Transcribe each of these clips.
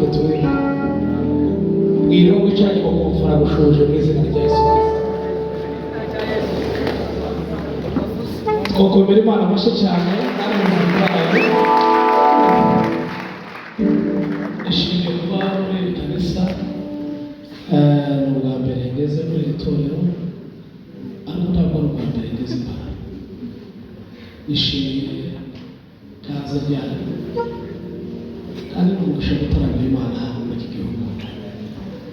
tuhaguruke turi bwira wicaye ko kumfura gushoje mu izina rya Yesu twokomera Imana amashyi cyane ari mu mutwaye ishimye kuba muri iri kanisa ni ubwa mbere ngeze muri iri torero ariko ntabwo ari ubwa mbere ngeze Imana nishimiye kaza ryanyu kandi n'umugisha gutaramira Imana muri iki gihugu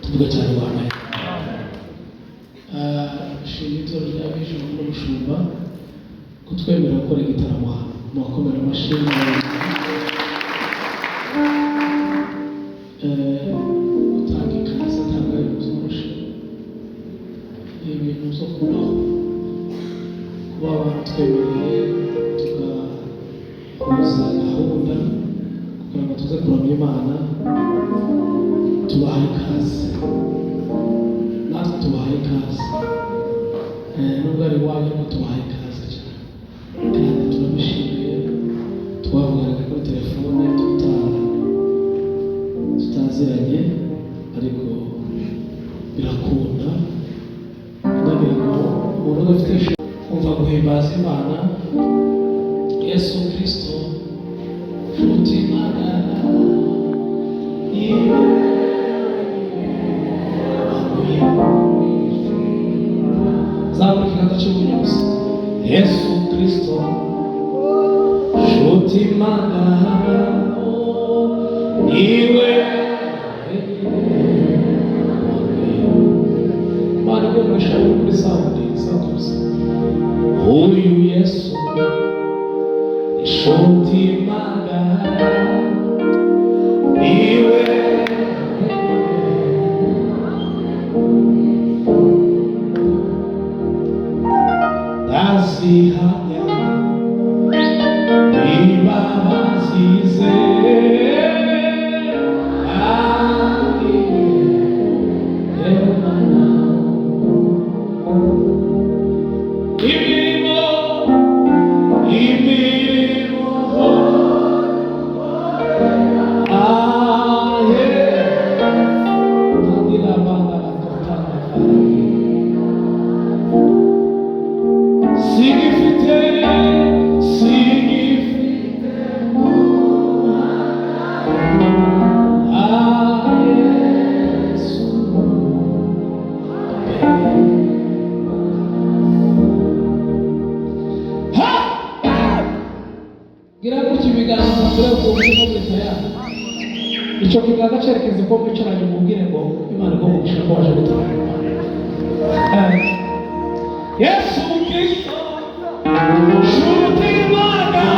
tuvuga cyane wambaye shimye itorero rya Vision n'umushumba kutwemera gukora igitaramo mu bakomera amashyi gutanga ikaze ntabwo ari byoroshye ni ibintu byo kubaho kuba batwemereye tugahuza gahunda kugira ngo tuze kuramya Imana tubahe ikaze natwe tubahe ikaze nubwo ari iwanyu ariko tubahe ikaze cyane kandi turabishimiye twavuganaga kuri telefone tutaziranye ariko birakunda ndagira ngo umuntu udafite kumva guhimbaza Imana Yesu Kristo nshuti magara zamura ikiganza cy'iburyo gusa Yesu Kristo nshuti magara niwe Imana igumisha kuri saundi gusa uyu Yesu nshuti magara niwe ndazihamya imbabazi ze icyo kiganza cyerekeze ko mwicaranye mubwire ngo Imana igumisha ko waje gutaramira Yesu Kristo nshuti magara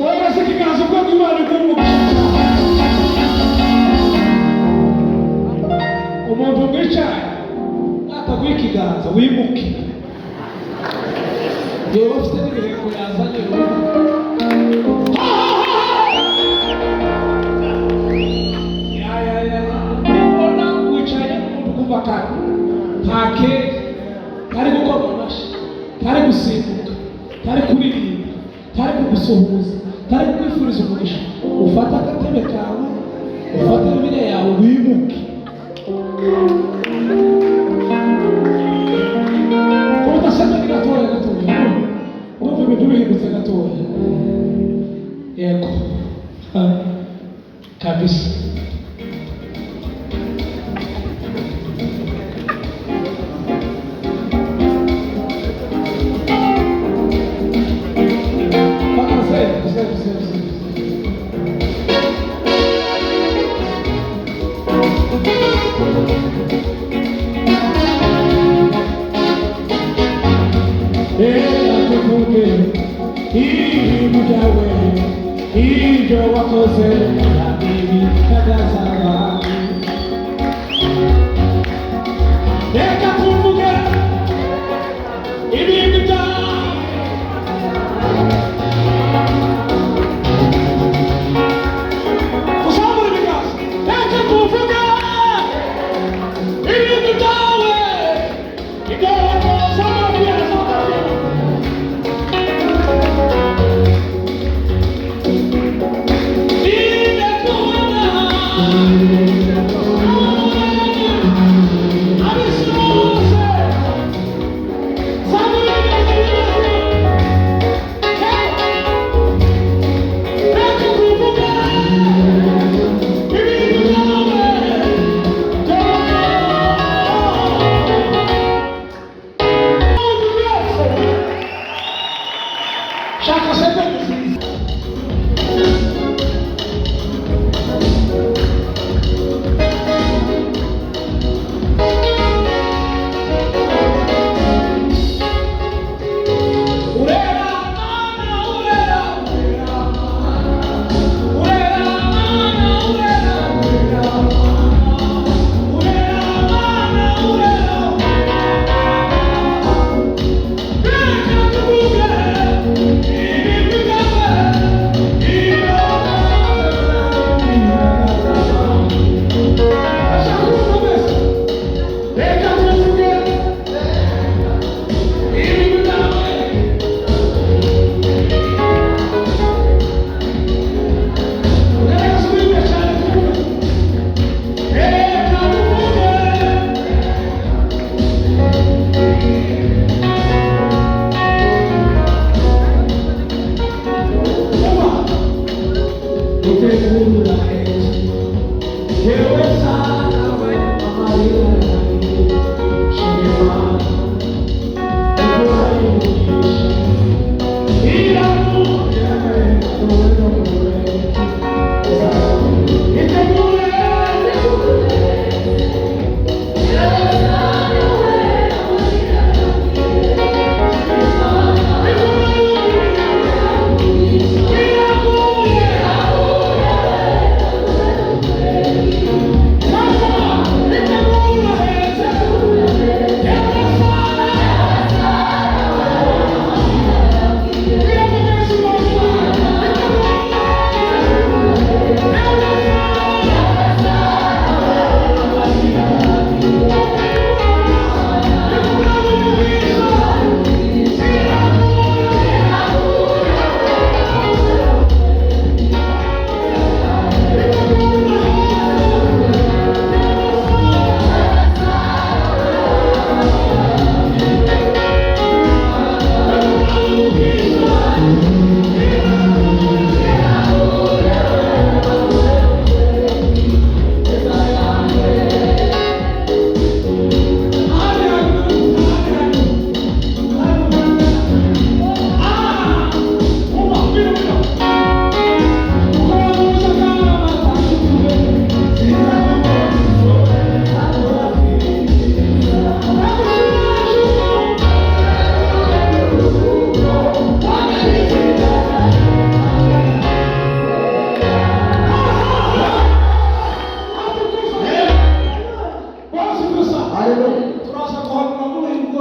waraze ikiganza ko Imana igumisha umuntu mwicaye ataguha ikiganza wimuke yewe ufite n'ibiheko yazanye ubona wicaye umuntu kumva kare ntake kari gukoma amashyi kari gusimbuka kari kuririmba kari kugusuhuza kari kukwifuriza umugisha ufata agatebe kawe ufata n'ibire yawe wimuke utasema ni gatoya ndumva ibintu bihindutse gatoya yego kabisa ibyo wakoze ibi kadazaba reka tuvuge ibintu byawe uzamura ibiganza reka tuvuge ibintu byawe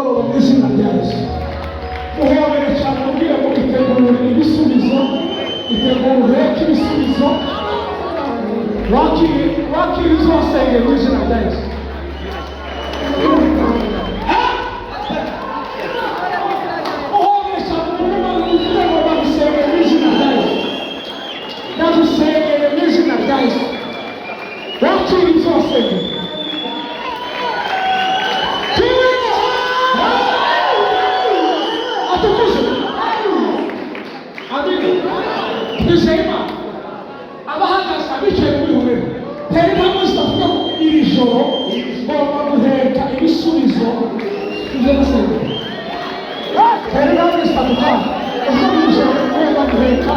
mugoroba mu izina rya Yesu. Muhobere cyane mubwire ngo itegure ibisubizo, itegure uheke ibisubizo, wakire uzasenge mu izina rya Yesu. Muhobere cyane mubwire ngo bagusenge mu izina rya Yesu. Ndagusengeye mu izina rya Yesu. Wakire uzasenge. Twizeyima abahagaze abicaye muri huriro tera intambwe zitavuga ko iri joro ngomba guheka ibisubizo tuje nasenga. Tera intambwe zitavuga ko iri joro ngomba guheka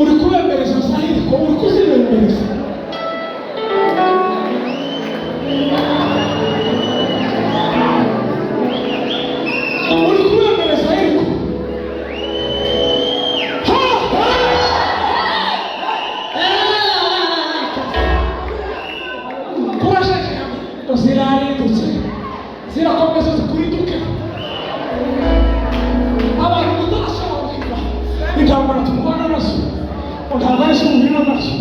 uri kubemereza zahiri ko uri kuzibemereza. Uri kubemereza zahiri ko kurashaje zirarindutse zirakomeza zikurinduke. Abantu mutarasobanukirwa intambara turwana nazo ntabwo ari z'umubiri nazo,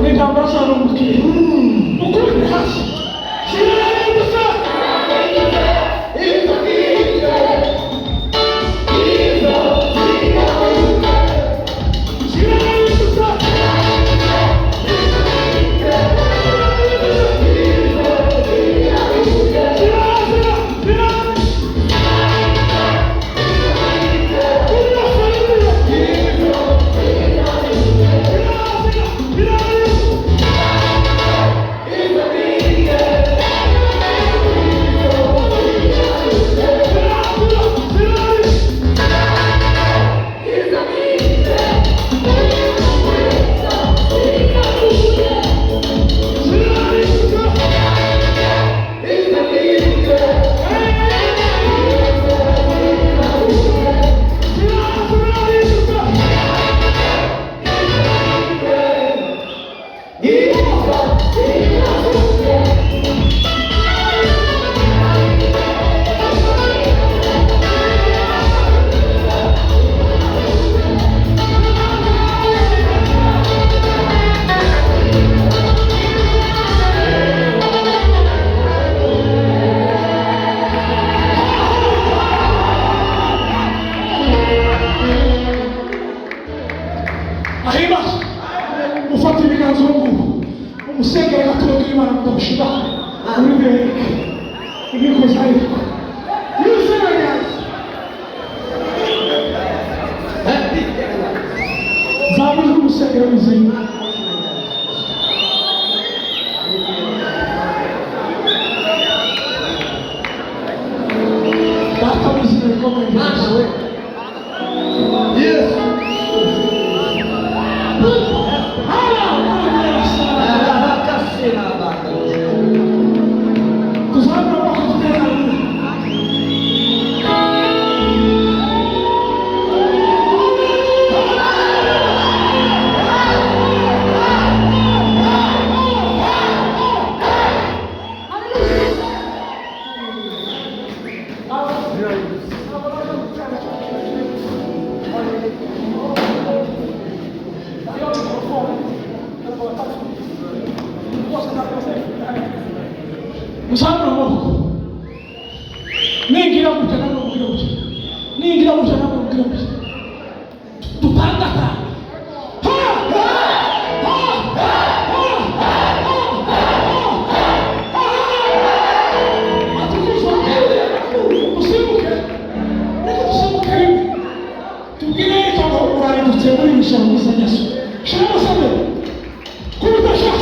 ni intambara zarumbukiye ukuri hasi zirarindutse. Ufata ibiganza ngubu umusengera gaturuka Imana mudamushira uri bereke ibiko zahiri ko yusengera zaburi umusengera wizeye data wizeye rikomeye we Yesu Musabra amaboko ningira gutya namwe mubwira gutya, ningira gutya namwe mubwira gutya, dupangata usimuke, reka dusimuke rimwe tubwire yuko ngo urarindutse muri iri jambo rya Yesu. Shema sabe kurutasha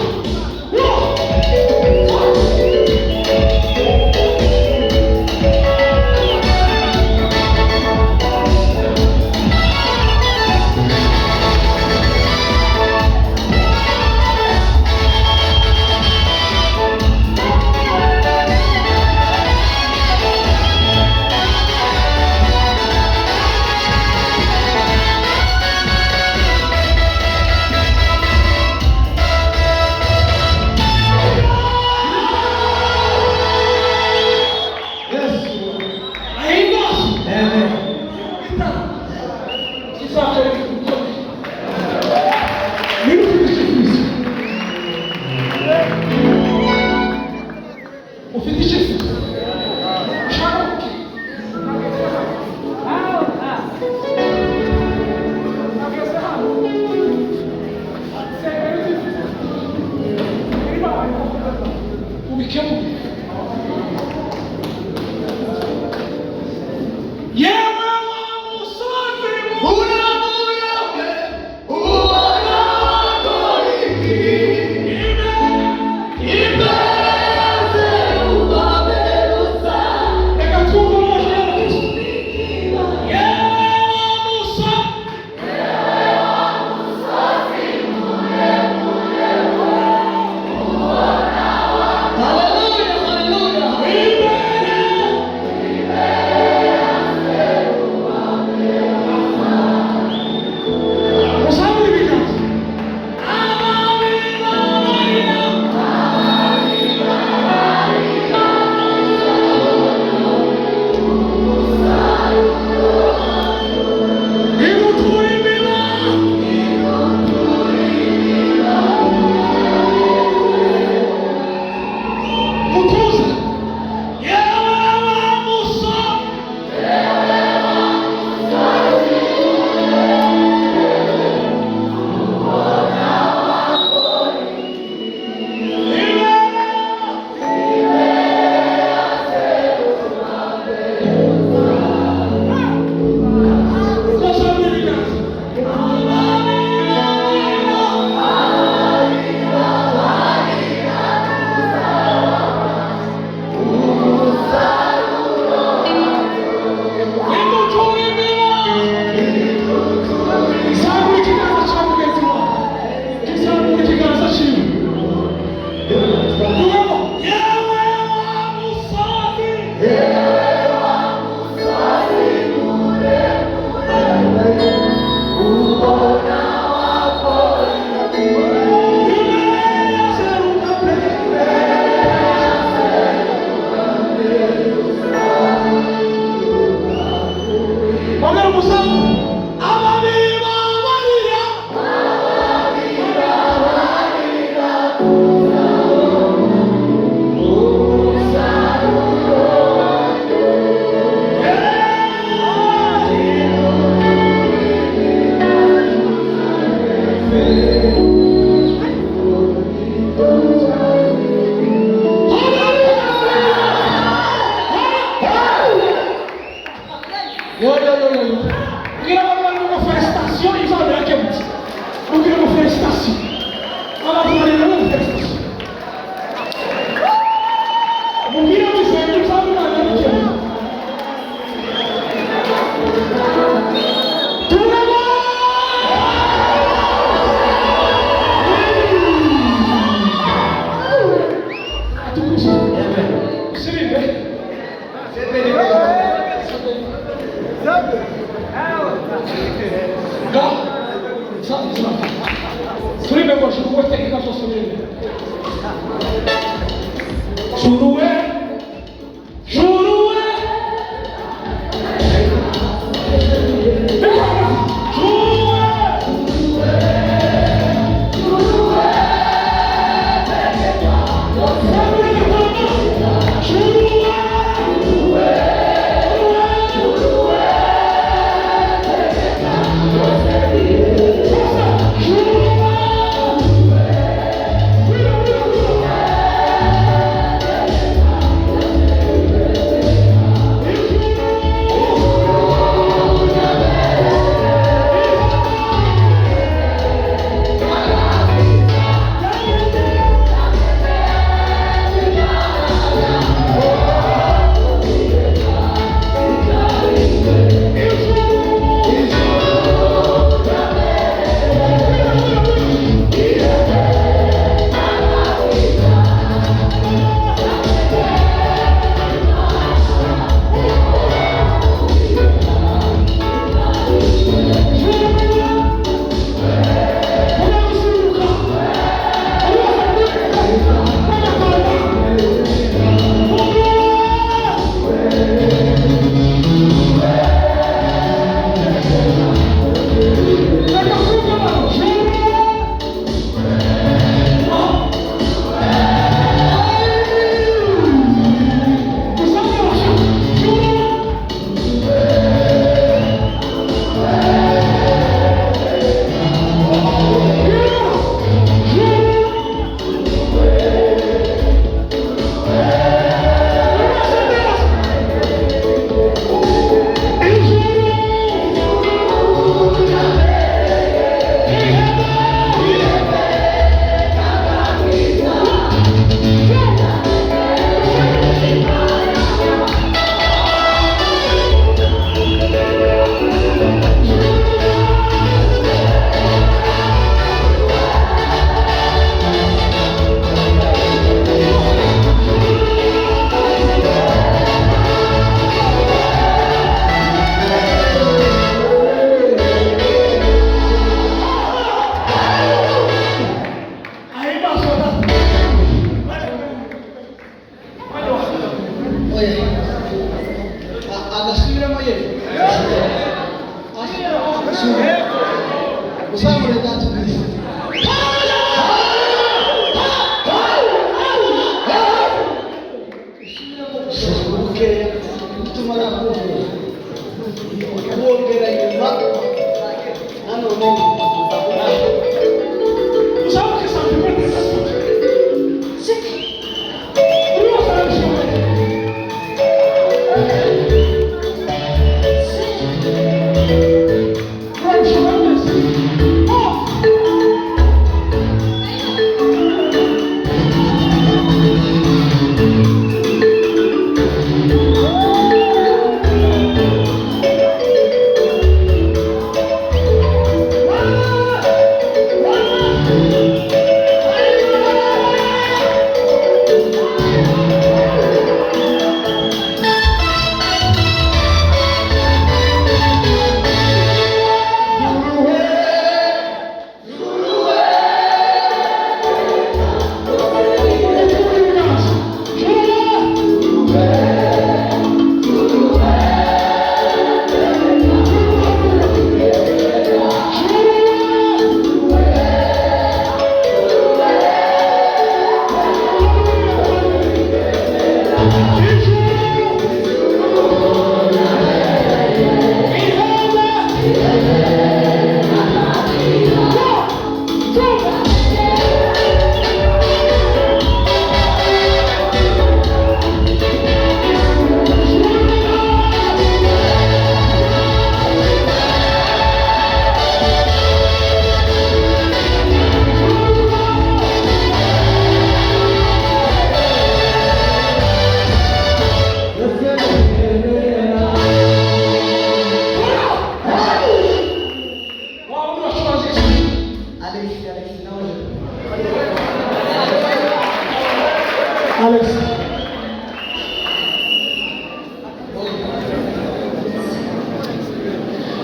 Alex.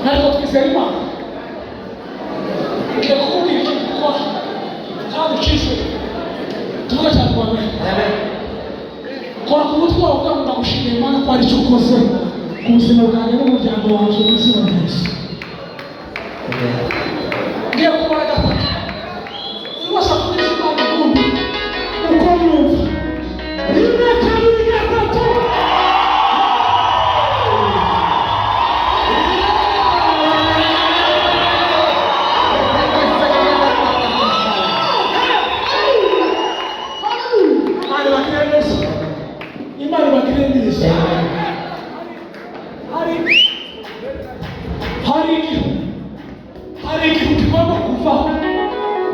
Ariko twizera Imana. Ngiye kukubwira icyo gukora kandi ucishe tuvuge cyane kwa mbere. Kora ku mutwe wawe uvuga ngo ndagushimiye Imana ko hari icyo ukoze ku buzima bwanjye n'umuryango wanjye mu izina rya Yesu. Ngiye kubara gatatu. Buri wese avuga icyo Imana ikunda uko yumva. Rimwe kabiri gatatu. Imana ibagire neza. Hari igihe tugomba kuvaho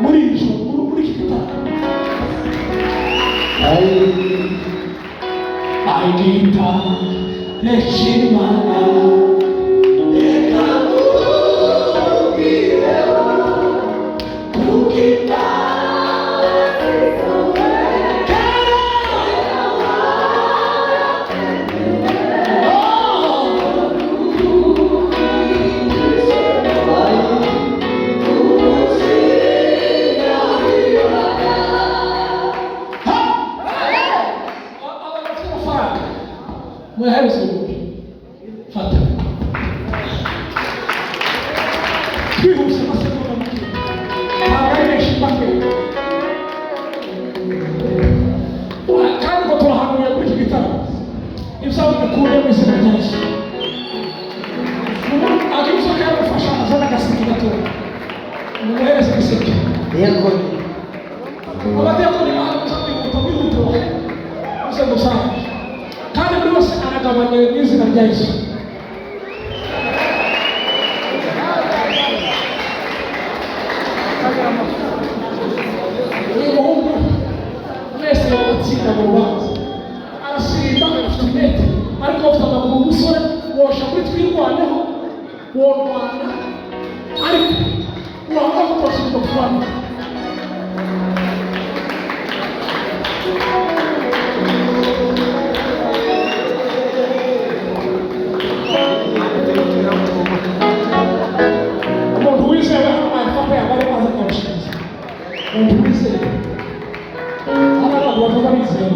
muri iyi joro, muri iki gitabo. Ayita Neshimana Eka Mubireho Kukita Muhares ubundi fata twihuse amasegonda make ntabwo ari menshi make kandi ngo turahanuye kuri iki gitaramo ibisaba bikunde mu izina rya Yesu. Akibuza ko yamufasha azana agaseke gatoya mumuhereze agaseke. Abadiyakoni bahanuza kwihuta muze gusanga kandi buri wese aragabanya mu izina rya Yesu. Uyu muhungu mwese wabatsinda mu rubanza arasimba afite umwete ariko afite amaguru umusore wosha kuri twirwaneho worwana ariko wanga kutasubira kurwana. Umuntu wizera hano ayafata yabari baza kurushiza. Umuntu wizera hano abantu bavuga bizera.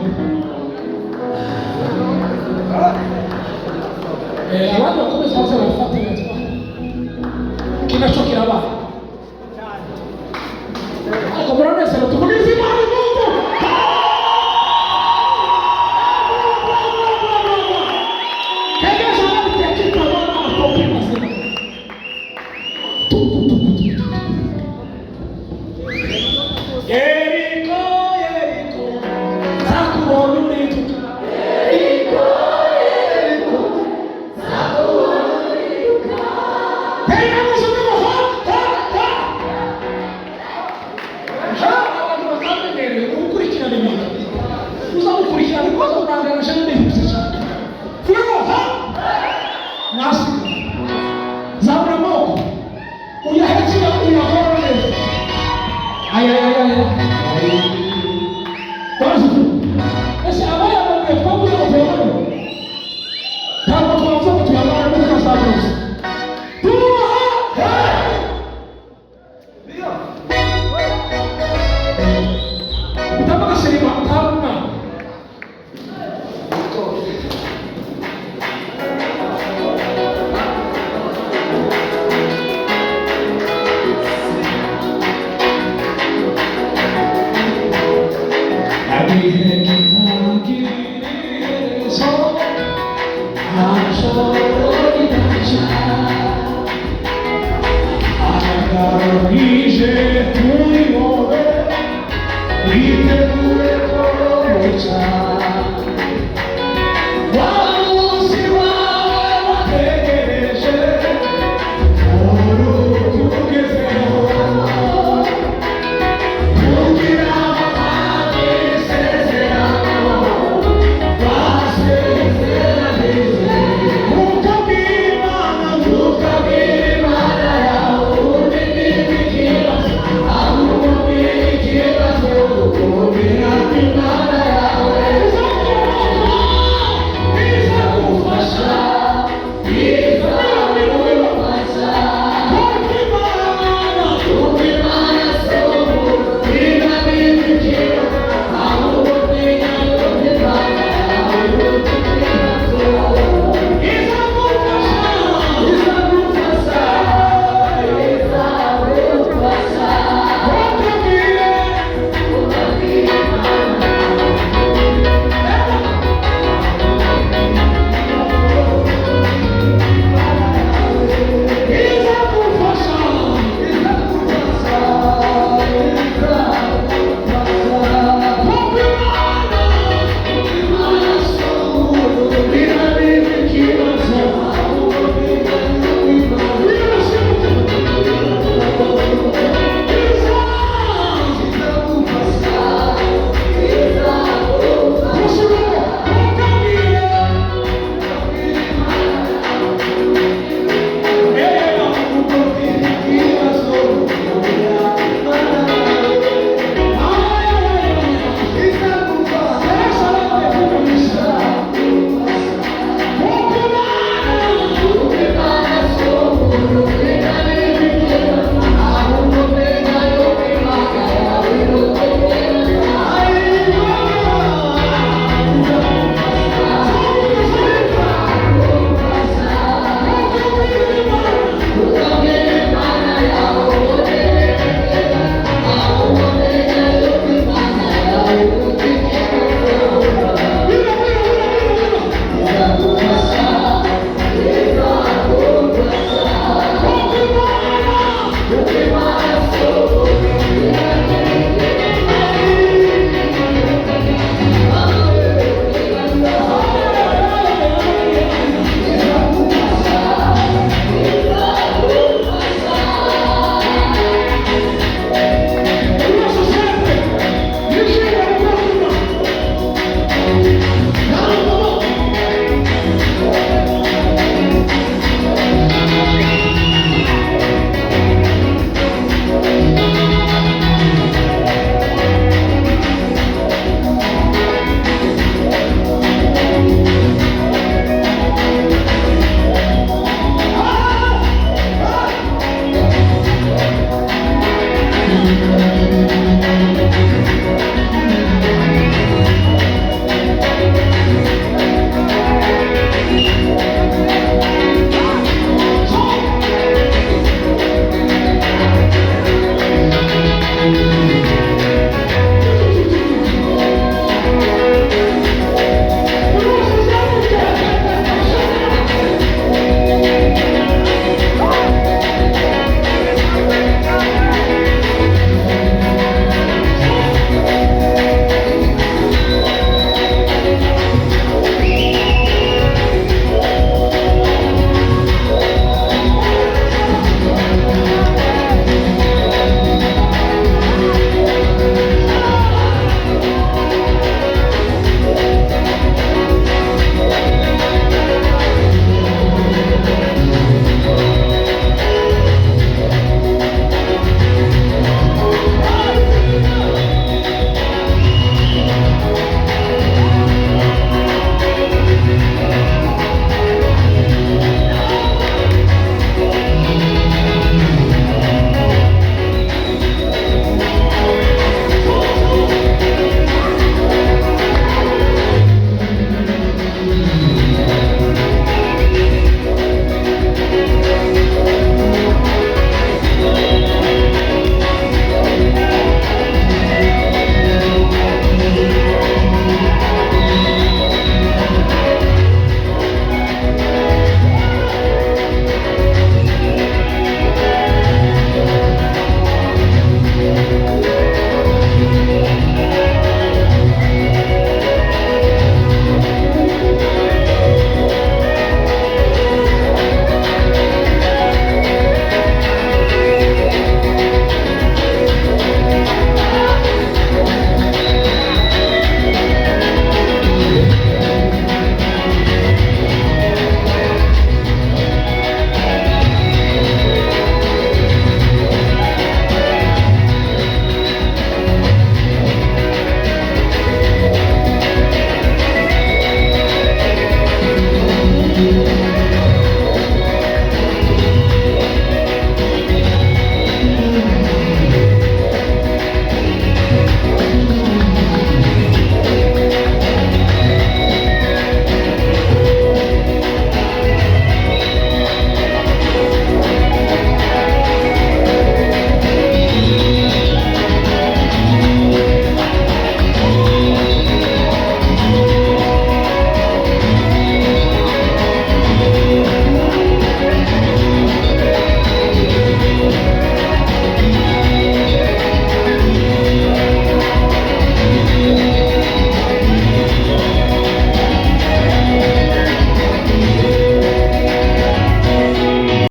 Abandi bakomeza baza barafata yatwa kinacho kiraba ariko muranezero tuvugize Imana Mungu. Amen.